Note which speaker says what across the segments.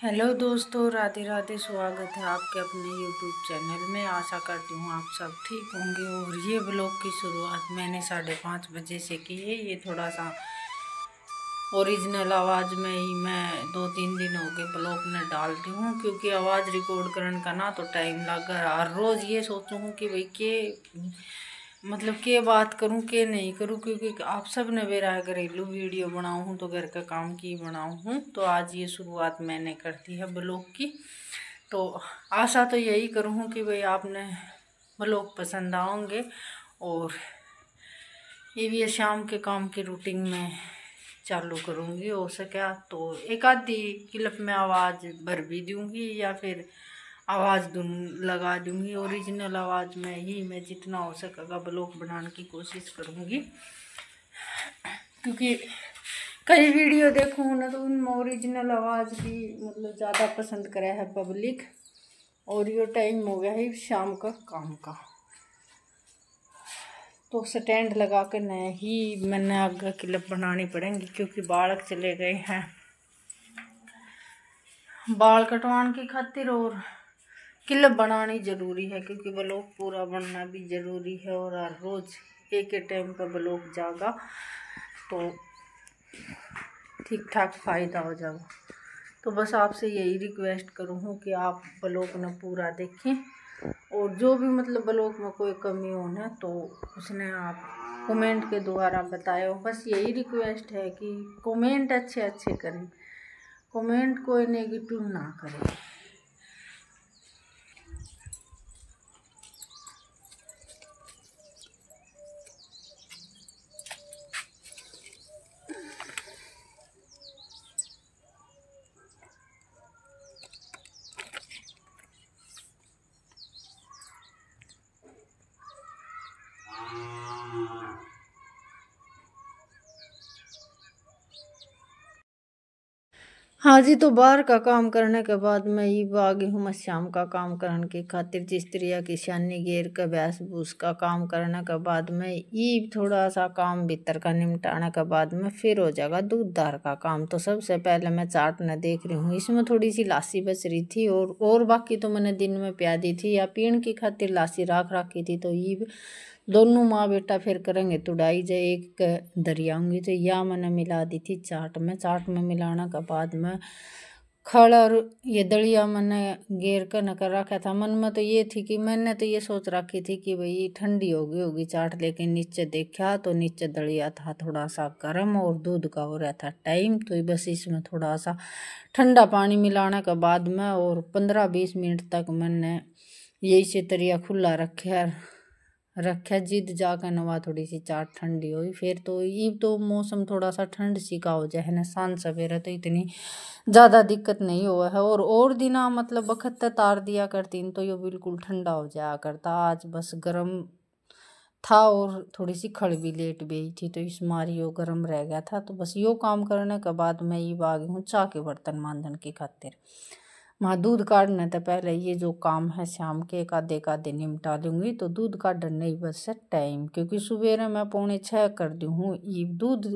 Speaker 1: Hello दोस्तों, राधे राधे। स्वागत है आपके अपने यूट्यूब चैनल में। आशा करती हूँ आप सब ठीक होंगे। और ये ब्लॉग की शुरुआत मैंने 5:30 बजे से की है। ये थोड़ा सा ओरिजिनल आवाज़ में ही मैं 2-3 दिन हो गए ब्लॉग में डालती हूँ, क्योंकि आवाज़ रिकॉर्ड करने का ना तो टाइम लगा। हर रोज़ ये सोचूँ कि भाई के बात करूँ के नहीं करूँ, क्योंकि आप सब ने मेरा घरेलू वीडियो बनाऊँ हूँ तो घर का काम की बनाऊँ हूँ। तो आज ये शुरुआत मैंने करती है ब्लॉग की। तो आशा तो यही करूँ कि भाई आपने ब्लॉग पसंद आएंगे। और ये भी शाम के काम की रूटीन में चालू करूँगी। हो सके तो एक आधी क्लिप में आवाज़ भर भी दूँगी या फिर आवाज़ लगा दूँगी। ओरिजिनल आवाज़ में ही मैं जितना हो सकेगा ब्लॉग बनाने की कोशिश करूँगी, क्योंकि कई वीडियो देखूँ ना तो उनमें ओरिजिनल आवाज़ भी ज़्यादा पसंद करे है पब्लिक। और ये टाइम हो गया है शाम का काम का, तो स्टैंड लगा के नए ही मैंने आगे क्लिप बनानी पड़ेंगी, क्योंकि बालक चले गए हैं बाल कटवाने की खातिर। और क्लिप बनानी ज़रूरी है, क्योंकि ब्लॉग पूरा बनना भी ज़रूरी है। और हर रोज़ एक टाइम पर ब्लॉग जागा तो ठीक ठाक फ़ायदा हो जाएगा। तो बस आपसे यही रिक्वेस्ट करूँ कि आप ब्लॉग न पूरा देखें, और जो भी ब्लॉग में कोई कमी हो ना तो उसने आप कमेंट के द्वारा बताए हो। बस यही रिक्वेस्ट है कि कमेंट अच्छे अच्छे करें, कमेंट कोई नेगेटिव ना करें। हाँ जी, तो बाहर का काम करने के बाद मैं ये आ गई हूँ मैं शाम का काम करने की खातिर। चिस्त्रिया की शानी घेर का भैंस भूस का काम करने के बाद में ये थोड़ा सा काम भीतर का निपटाने के बाद में फिर हो जाएगा दूध दार का काम। तो सबसे पहले मैं चाट न देख रही हूँ, इसमें थोड़ी सी लासी बच रही थी और बाकी तो मैंने दिन में प्या दी थी या पीण की खातिर लासी रखी थी। तो ये दोनों माँ बेटा फिर करेंगे तुड़ाई जो एक दरियाऊँगी। तो या मैंने मिला दी थी चाट में मिलाने के बाद में खड़ और ये दलिया मैंने घेर कर न कर रखा था। मन में तो ये थी कि मैंने तो ये सोच रखी थी कि भाई ठंडी होगी चाट, लेकिन नीचे देखा तो नीचे दलिया था थोड़ा सा गर्म और दूध का हो रहा था टाइम। तो बस इसमें थोड़ा सा ठंडा पानी मिलाने के बाद में और 15-20 मिनट तक मैंने यही से तरिया खुला रखा जिद जाकर नवा थोड़ी सी चाट ठंडी हुई। फिर तो ये तो मौसम थोड़ा सा ठंड सी का हो जाए ना, सांझ सवेरे तो इतनी ज़्यादा दिक्कत नहीं हुआ है। और दिना बखत तार दिया करती तो ये बिल्कुल ठंडा हो जाया करता। आज बस गर्म था और थोड़ी सी खड़ भी लेट गई थी, तो इस मारी वो गर्म रह गया था। तो बस यो काम करने के बाद मैं ये बागी हूँ चाह के बर्तन मांजन की खातिर। माँ दूध काटने तो पहले ये जो काम है शाम के एक आधे निपटा लूँगी। तो दूध काटने नहीं बस टाइम, क्योंकि सवेरे मैं 5:45 कर दी हूँ। ये दूध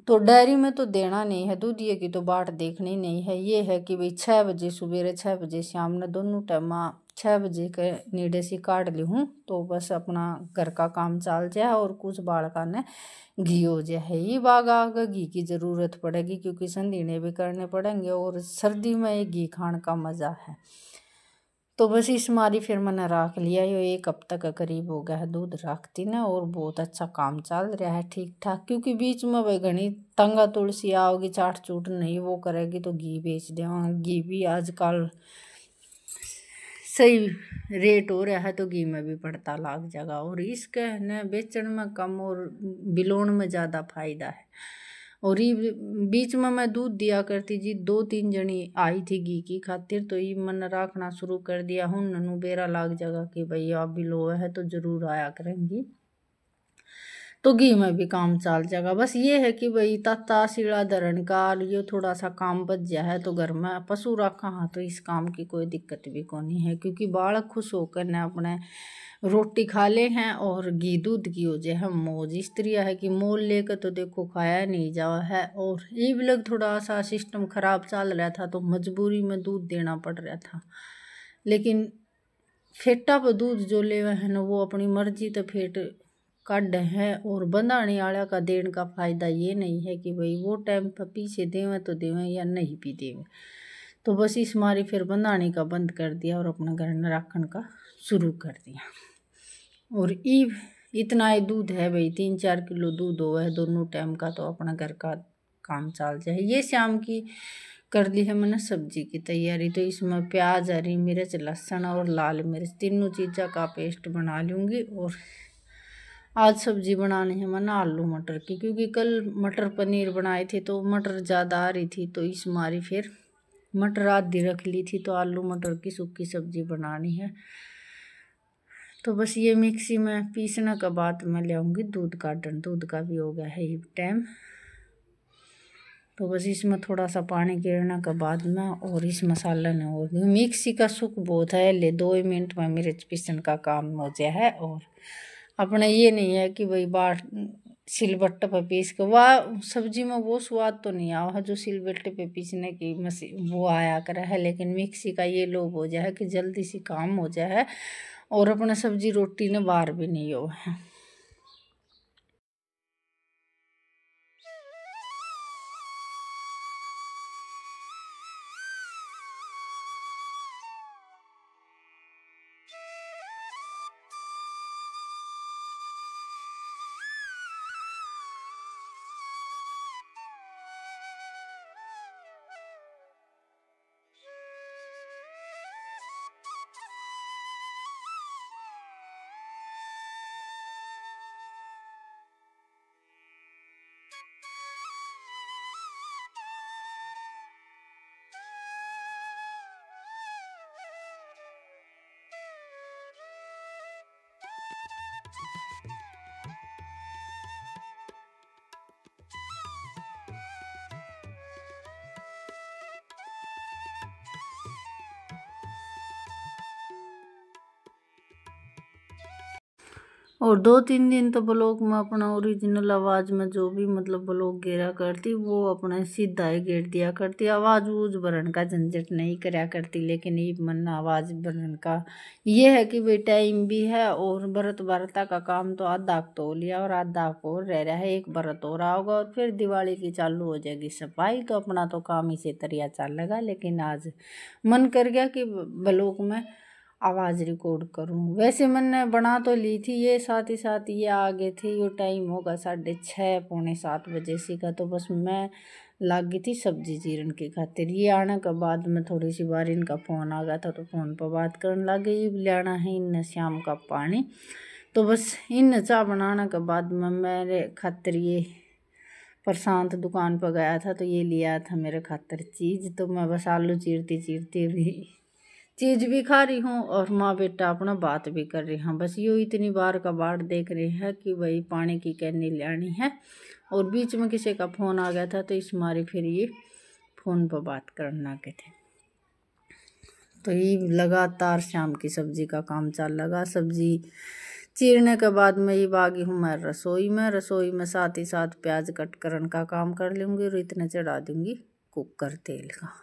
Speaker 1: तो डेयरी में तो देना नहीं है दूध, ये की तो बाट देखनी नहीं है। ये है कि भाई 6 बजे सवेरे 6 बजे शाम ने दोनों टाइम 6 बजे के नीडे से काट ली हूँ। तो बस अपना घर का काम चल जाए और कुछ बालका ने घी हो जाए। ये बाग आगे घी की ज़रूरत पड़ेगी, क्योंकि संधीने भी करने पड़ेंगे और सर्दी में ये घी खाने का मज़ा है। तो बस इस मारी फिर मैंने रख लिया। ये 1 हफ्ता का करीब हो गया है दूध रखती ना, और बहुत अच्छा काम चल रहा है ठीक ठाक। क्योंकि बीच में भाई घनी तंगा तुलसी आओगी चाट चूट नहीं वो करेगी तो घी बेच देवांगे। घी भी आजकल सही रेट हो रहा है तो घी में भी पड़ता लाग जाएगा। और इसके न बेचन में कम और बिलोण में ज़्यादा फायदा है। और ये बीच में मैं दूध दिया करती जी, 2-3 जनी आई थी घी की खातिर। तो ये मैंने रखना शुरू कर दिया हूँ। ननू बेरा लाग जाएगा कि भाई आप बिलो है तो ज़रूर आया करेंगी। तो घी में भी काम चल जाएगा। बस ये है कि भाई ताता सीढ़ा धरण का ये थोड़ा सा काम बच गया है तो घर में पशु रखा हाँ तो इस काम की कोई दिक्कत भी नहीं है, क्योंकि बालक खुश होकर न अपने रोटी खा ले हैं और घी दूध की हो जाए हम मौज। इस तरह है कि मोल लेकर तो देखो खाया नहीं जावा है। और ये भी लग थोड़ा सा सिस्टम खराब चल रहा था तो मजबूरी में दूध देना पड़ रहा था, लेकिन फेटा पर दूध जो ले है ना वो अपनी मर्जी तो फेट काढ़ है। और बंधाने वाला का देने का फ़ायदा ये नहीं है कि भाई वो टाइम पर पीछे देवें तो देवें या नहीं भी देवें। तो बस इस मारी फिर बंधाने का बंद कर दिया और अपना घर में रखने का शुरू कर दिया। और इतना ही दूध है भाई 3-4 किलो दूध हो है दोनों टाइम का, तो अपना घर का काम चल जाए। ये शाम की कर ली है मैंने सब्जी की तैयारी। तो इसमें प्याज, हरी मिर्च, लहसुन और लाल मिर्च तीनों चीज़ों का पेस्ट बना लूँगी। और आज सब्जी बनानी है मैंने आलू मटर की, क्योंकि कल मटर पनीर बनाए थे तो मटर ज़्यादा आ रही थी तो इस मारी फिर मटर आधी रख ली थी, तो आलू मटर की सूखी सब्जी बनानी है। तो बस ये मिक्सी में पीसने के बाद मैं ले आऊँगी दूध काटन, दूध का भी हो गया है ये टाइम। तो बस इसमें थोड़ा सा पानी गिरने के बाद में और इस मसाला ने और मिक्सी का सुख बहुत है, ले 2 मिनट में मिर्च पीसन का काम हो जाए है। और अपना ये नहीं है कि भाई बाट सिलबट्टे पे पीस के वाह सब्जी में वो स्वाद तो नहीं आया है जो सिलबट्टे पे पीसने की मशीन वो आया करे है। लेकिन मिक्सी का ये लोभ हो जाए कि जल्दी से काम हो जाए है और अपना सब्जी रोटी ने बार भी नहीं हो है। और 2-3 दिन तो ब्लॉग में अपना ओरिजिनल आवाज़ में जो भी मतलब ब्लॉग गेरा करती वो अपना सीधा ही गेर दिया करती, आवाज़ वूज भरन का झंझट नहीं करया करती। लेकिन ये मन आवाज़ भरन का ये है कि भाई टाइम भी है और व्रत वार्ता का काम तो आधा तो हो लिया और आधा को रह रहा है, एक व्रत हो रहा होगा और फिर दिवाली की चालू हो जाएगी सफाई। तो अपना तो काम इसी तरह चलेगा। लेकिन आज मन कर गया कि ब्लॉग में आवाज़ रिकॉर्ड करूँ। वैसे मैंने बना तो ली थी ये, साथ ही साथ ये आ गए थे। ये टाइम होगा 6:30 पौने 7 बजे सी का। तो बस मैं लग गई थी सब्जी चीरन की खातिर। ये आने के बाद में थोड़ी सी बार इनका फ़ोन आ गया था तो फ़ोन पर बात करने लग गई। लेना है इन शाम का पानी। तो बस इन चाय बनाने के बाद में मेरे खातिर ये प्रशांत दुकान पर गया था तो ये लिया था मेरे खातिर चीज़। तो मैं बस आलू चीरती चीरती भी चीज़ भी खा रही हूँ और माँ बेटा अपना बात भी कर रही हूँ। बस यो इतनी बार का बाट देख रहे हैं कि भाई पानी की कैनी लानी है। और बीच में किसी का फ़ोन आ गया था तो इस मारी फिर ये फ़ोन पर बात करना के थे। तो ये लगातार शाम की सब्जी का काम चल लगा। सब्जी चीरने के बाद में ये बागी हूँ मैं रसोई में साथ ही साथ प्याज कट करने का काम कर लूँगी और इतने चढ़ा दूँगी कुकर तेल का।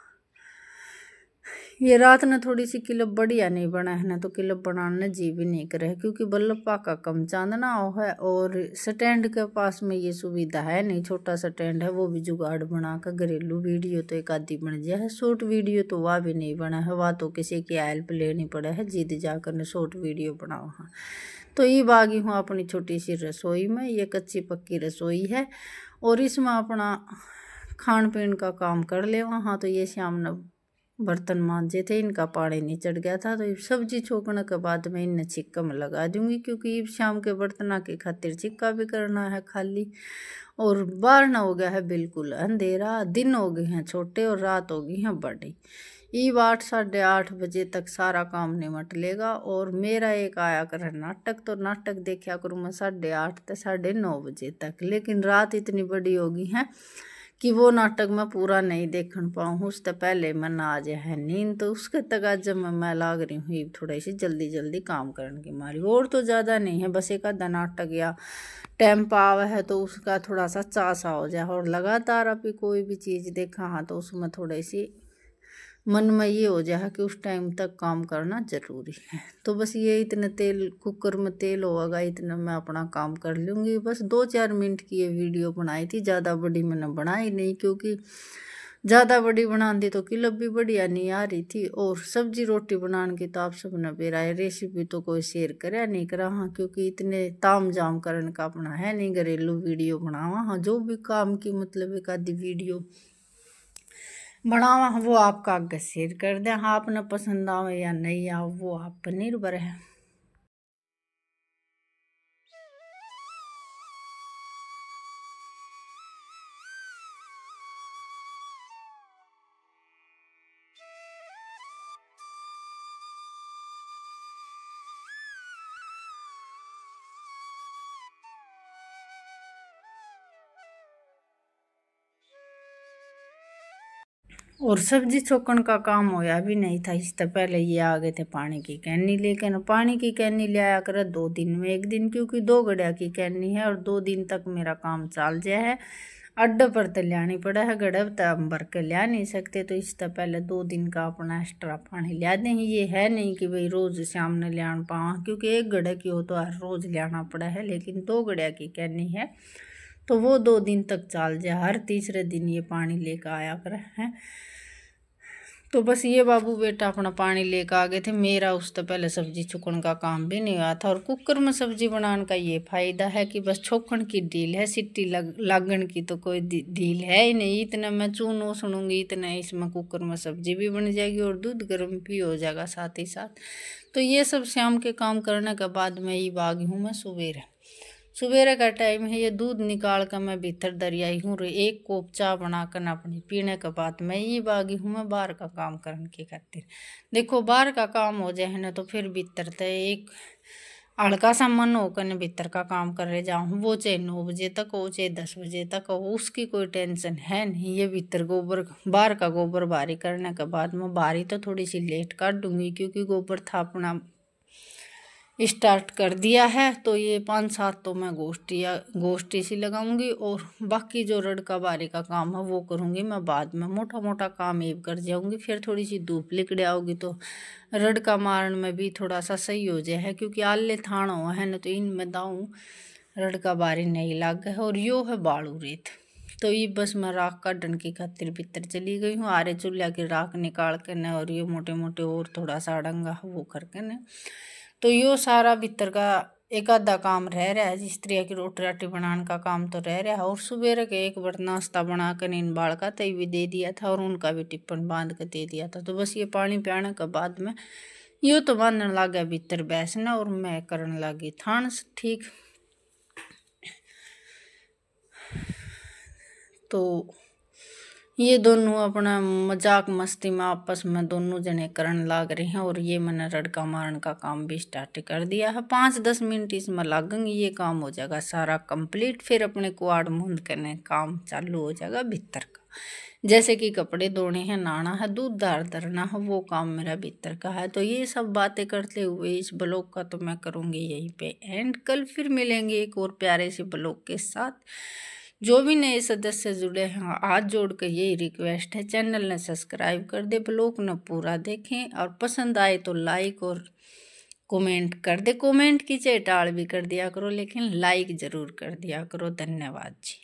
Speaker 1: ये रात ने थोड़ी सी किलब बढ़िया नहीं बना है ना तो किलब बनाने जी भी नहीं करे, क्योंकि बल्लभा का कम चांदना हो है और स्टैंड के पास में ये सुविधा है नहीं। छोटा स्टैंड है वो भी जुगाड़ बना कर घरेलू वीडियो तो एक आधी बन जाए है, शॉर्ट वीडियो तो वह भी नहीं बना है, वह तो किसी की हेल्प लेनी पड़े है जिद जाकर ने शॉर्ट वीडियो बनाओ। हाँ तो ये बागी हूँ अपनी छोटी सी रसोई में। ये कच्ची पक्की रसोई है और इसमें अपना खान पीन का काम कर ले वहाँ। तो ये शाम ने बर्तन मांजे थे, इनका पानी नहीं चढ़ गया था। तो सब्जी छोकने के बाद में इन छिक्का में लगा दूंगी, क्योंकि शाम के बर्तना की खातिर छिक्का भी करना है खाली। और बाहर ना हो गया है बिल्कुल अंधेरा, दिन हो गए हैं छोटे और रात हो गई है बड़ी। ईब 8 साढ़े 8 बजे तक सारा काम निमट लेगा। और मेरा एक आया कर नाटक, तो नाटक देखा करूँ मैं 8:30 से 9:30 बजे तक। लेकिन रात इतनी बड़ी होगी है कि वो नाटक मैं पूरा नहीं देखन पाऊँ। उससे पहले मन आ जाए है नींद, तो उसके तक आज जब मैं लाग रही हूँ थोड़ी सी जल्दी जल्दी काम करने की मारी। और तो ज़्यादा नहीं है, बस एक आधा नाटक या टाइम पावा है तो उसका थोड़ा सा चासा हो जाए। और लगातार अभी कोई भी चीज़ देखा हाँ तो उसमें थोड़ी सी मन में ये हो जाए कि उस टाइम तक काम करना ज़रूरी है। तो बस ये इतने तेल कुकर में तेल होगा, इतना मैं अपना काम कर लूँगी। बस 2-4 मिनट की ये वीडियो बनाई थी, ज़्यादा बड़ी मैंने बनाई नहीं, क्योंकि ज़्यादा बड़ी बना दी तो क्लिप भी बढ़िया नहीं आ रही थी। और सब्जी रोटी बनाने की तो आप सबने बेरा है, रेसिपी तो कोई शेयर करे नहीं करा हाँ, क्योंकि इतने ताम जाम करने का अपना है नहीं, घरेलू वीडियो बनावा हाँ। जो भी काम की मतलब एक आधी वीडियो बनावा वो आपका आगे शेयर कर दें। हाँ अपना पसंद आवे या नहीं आवे वो आप पर निर्भर है। और सब्जी छोकन का काम होया भी नहीं था, इससे पहले ये आ गए थे पानी की कैनी लेकिन पानी की कैनी ले आया कर 2 दिन में एक दिन, क्योंकि 2 गड़िया की कैनी है और 2 दिन तक मेरा काम चल जाए है। अड्डे पर तो लियानी पड़ा है, गड़े तो हम भर के लिया नहीं सकते, तो इससे पहले 2 दिन का अपना एक्स्ट्रा पानी लिया दें। ये है नहीं कि भाई रोज़ शाम ने लिया पावा, क्योंकि एक गड़े की हो तो हर रोज़ लियाना पड़ा है, लेकिन 2 गड़िया की कैनी है तो वो 2 दिन तक चल जाए। हर तीसरे दिन ये पानी लेकर आया कर है। तो बस ये बाबू बेटा अपना पानी लेकर आ गए थे। मेरा उससे पहले सब्जी छुकन का काम भी नहीं हुआ था। और कुकर में सब्जी बनाने का ये फ़ायदा है कि बस छोकन की डील है, सीटी लागन की तो कोई डील है ही नहीं। इतना मैं चूनो सुनूंगी इतना इसमें कुकर में सब्जी भी बन जाएगी और दूध गर्म भी हो जाएगा साथ ही साथ। तो ये सब शाम के काम करने के बाद मैं ये बागी हूँ मैं सुबेरे का टाइम है। ये दूध निकाल कर मैं भीतर दरियाई हूँ, एक कोप चाय बनाकर अपनी पीने के बाद मैं ये बागी हूँ मैं बाहर का काम करने की खातिर। देखो बाहर का काम हो जाए ना तो फिर भीतर तो एक हल्का सा मन होकर न भीतर का काम कर रहे जाऊँ, वो चाहे 9 बजे तक हो चाहे 10 बजे तक हो, उसकी कोई टेंशन है नहीं। ये भीतर गोबर बाहर का गोबर भारी करने के बाद मैं बाहरी तो थोड़ी सी लेट काट दूंगी, क्योंकि गोबर थापना स्टार्ट कर दिया है। तो ये 5-7 तो मैं गोष्ठी सी लगाऊंगी और बाकी जो रड़का बारी का काम है वो करूंगी मैं बाद में। मोटा मोटा काम ये कर जाऊंगी, फिर थोड़ी सी धूप लिकड़ आओगी तो रड़का मारन में भी थोड़ा सा सही हो जाए है, क्योंकि आले थान हुआ है ना तो इनमें दाऊँ रड़का बारी नहीं लग है। और यो है बालू रेत। तो ये बस मैं राख काटन की खातिर भीतर चली गई हूँ, आरे चूल्हा की राख निकाल कर न और ये मोटे मोटे और थोड़ा सा अड़ंगा वो करके न। तो यो सारा भीतर का एक आधा काम रह रहा है, जिस तरह की रोटी राटी बनाने का काम तो रह रहा है। और सुबह के एक बार नाश्ता बना कर इन बाल का तय भी दे दिया था और उनका भी टिप्पण बांध कर दे दिया था। तो बस ये पानी पियाने के बाद में यो तो बांधने लग गया भीतर बैसना और मैं करने लगी थान ठीक। तो ये दोनों अपना मजाक मस्ती में आपस में दोनों जने करने लग रहे हैं और ये मैंने रड़का मारने का काम भी स्टार्ट कर दिया है। 5-10 मिनट इसमें लगेंगे, ये काम हो जाएगा सारा कंप्लीट। फिर अपने कुआड़ मूंद करने काम चालू हो जाएगा भीतर का, जैसे कि कपड़े धोने हैं, नहाना है, दूध दार धरना है, वो काम मेरा भीतर का है। तो ये सब बातें करते हुए इस ब्लॉग का तो मैं करूँगी यहीं पे एंड। कल फिर मिलेंगे एक और प्यारे से ब्लॉग के साथ। जो भी नए सदस्य जुड़े हैं हाथ जोड़ कर यही रिक्वेस्ट है, चैनल ने सब्सक्राइब कर दे, ब्लॉग न पूरा देखें और पसंद आए तो लाइक और कमेंट कर दे। कमेंट की चाहे टाल भी कर दिया करो लेकिन लाइक ज़रूर कर दिया करो। धन्यवाद जी।